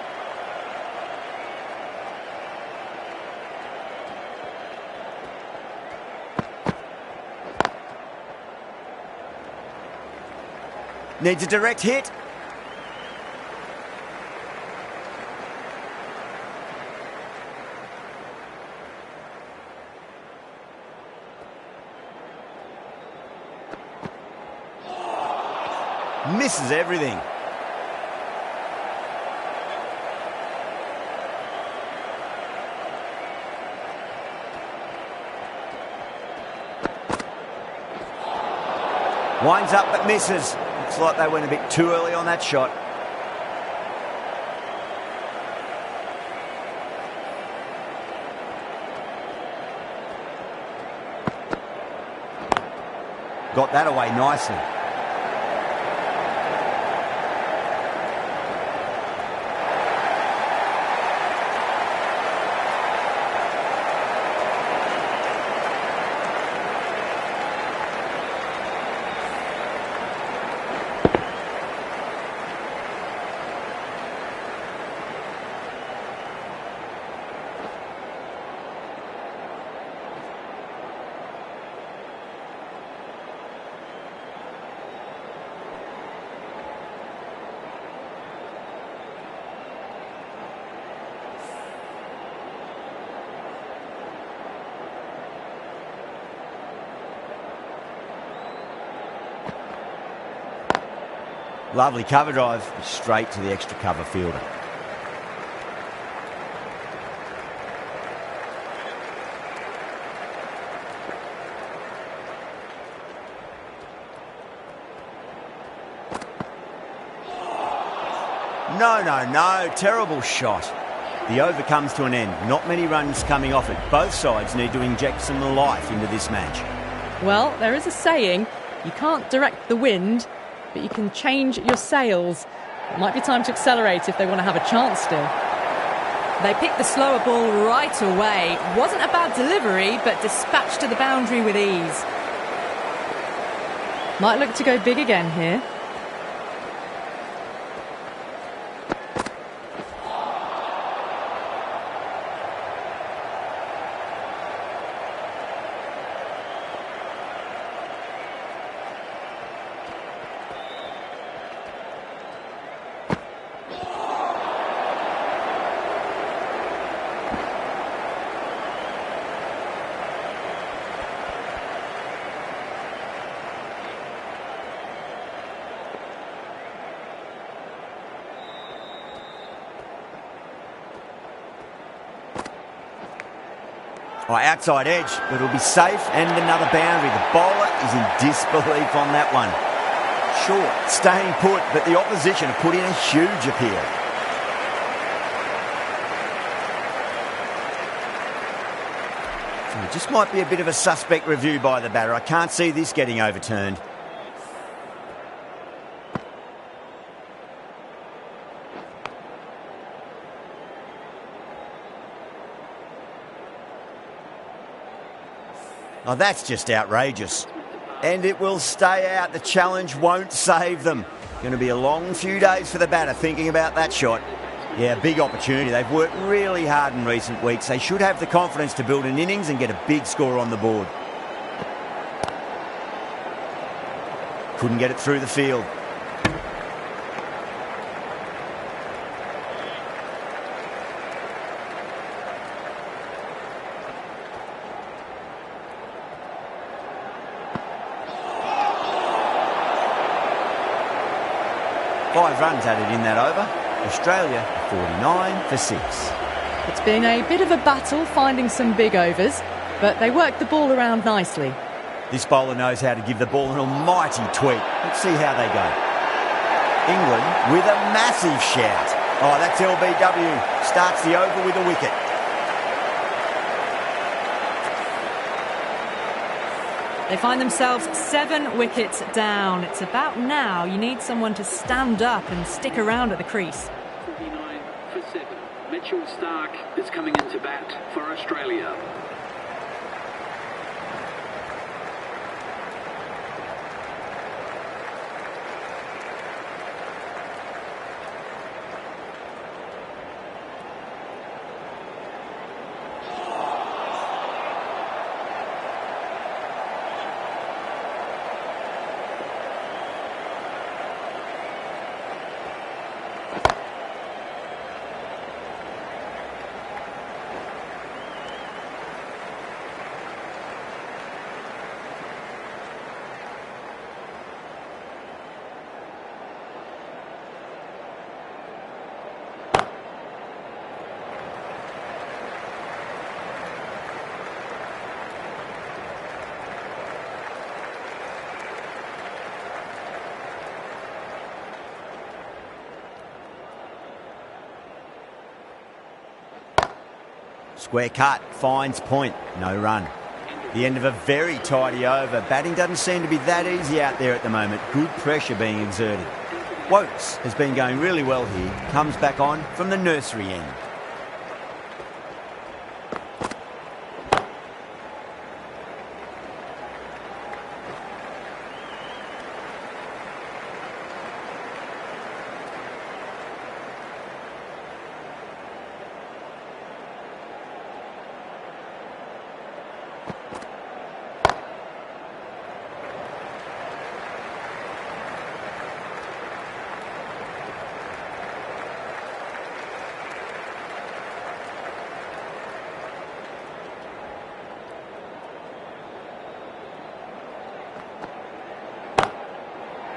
Needs a direct hit. Misses everything. Winds up but misses. Looks like they went a bit too early on that shot. Got that away nicely. Lovely cover drive, straight to the extra cover fielder. No, terrible shot. The over comes to an end. Not many runs coming off it. Both sides need to inject some life into this match. Well, there is a saying, you can't direct the wind, but you can change your sails. It might be time to accelerate if they want to have a chance still. They picked the slower ball right away. Wasn't a bad delivery, but dispatched to the boundary with ease. Might look to go big again here. Outside edge, but it'll be safe and another boundary. The bowler is in disbelief on that one. Short, staying put, but the opposition have put in a huge appeal. So it just might be a bit of a suspect review by the batter. I can't see this getting overturned. Oh, that's just outrageous. And it will stay out. The challenge won't save them. Going to be a long few days for the batter thinking about that shot. Yeah, big opportunity. They've worked really hard in recent weeks. They should have the confidence to build an innings and get a big score on the board. Couldn't get it through the field. Five runs added in that over. Australia 49 for 6. It's been a bit of a battle finding some big overs, but they worked the ball around nicely. This bowler knows how to give the ball an almighty tweak. Let's see how they go. England with a massive shout. Oh, that's LBW. Starts the over with a wicket. They find themselves 7 wickets down. It's about now you need someone to stand up and stick around at the crease. 49 for 7. Mitchell Stark is coming into bat for Australia. Square cut, finds point, no run. The end of a very tidy over. Batting doesn't seem to be that easy out there at the moment. Good pressure being exerted. Wokes has been going really well here. Comes back on from the nursery end.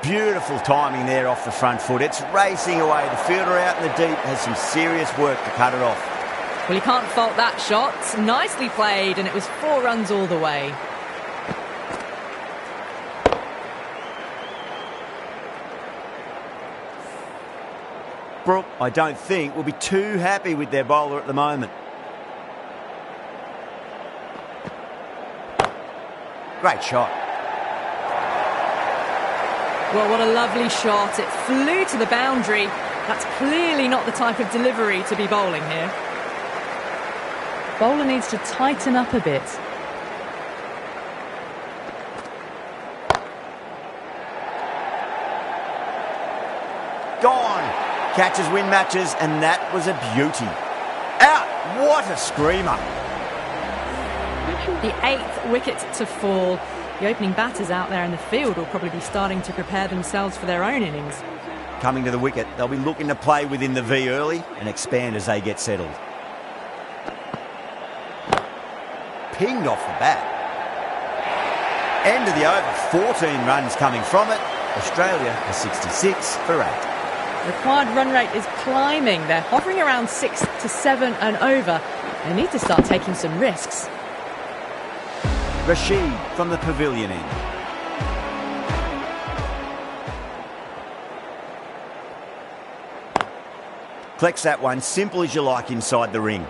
Beautiful timing there off the front foot. It's racing away. The fielder out in the deep has some serious work to cut it off. Well, you can't fault that shot. Nicely played, and it was 4 runs all the way. Brooke, I don't think, will be too happy with their bowler at the moment. Great shot. Well, what a lovely shot. It flew to the boundary. That's clearly not the type of delivery to be bowling here. Bowler needs to tighten up a bit. Gone. Catches win matches, and that was a beauty. Out. What a screamer. The 8th wicket to fall. The opening batters out there in the field will probably be starting to prepare themselves for their own innings. Coming to the wicket, they'll be looking to play within the V early and expand as they get settled. Pinged off the bat. End of the over, 14 runs coming from it. Australia has 66 for 8. Required run rate is climbing. They're hovering around 6 to 7 and over. They need to start taking some risks. Rashid from the pavilion end. Collects that one, simple as you like inside the ring.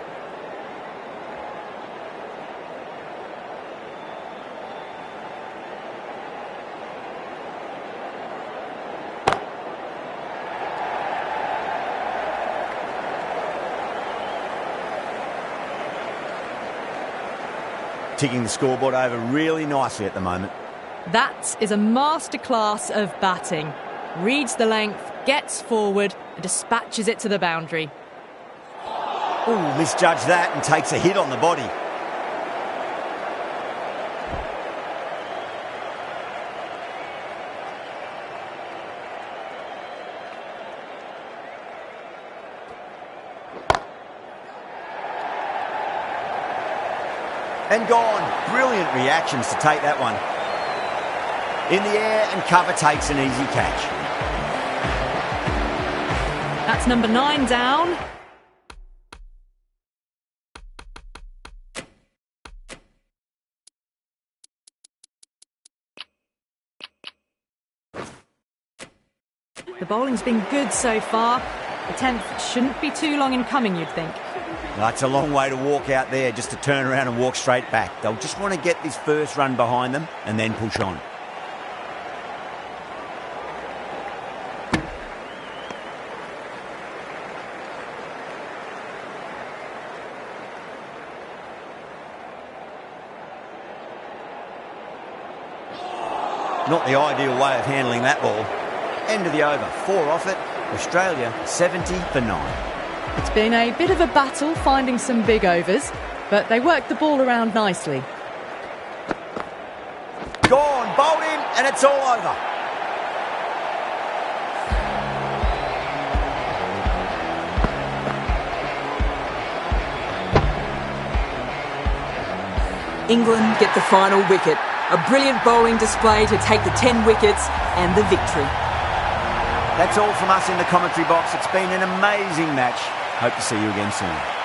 Ticking the scoreboard over really nicely at the moment. That is a masterclass of batting. Reads the length, gets forward, and dispatches it to the boundary. Ooh, misjudged that and takes a hit on the body. And gone. Brilliant reactions to take that one. In the air, and cover takes an easy catch. That's number 9 down. The bowling's been good so far. The 10th shouldn't be too long in coming, you'd think. That's a long way to walk out there just to turn around and walk straight back. They'll just want to get this first run behind them and then push on. Not the ideal way of handling that ball. End of the over, 4 off it. Australia 70 for 9. It's been a bit of a battle finding some big overs, but they worked the ball around nicely. Gone, bowled in, and it's all over. England get the final wicket. A brilliant bowling display to take the 10 wickets and the victory. That's all from us in the commentary box. It's been an amazing match. Hope to see you again soon.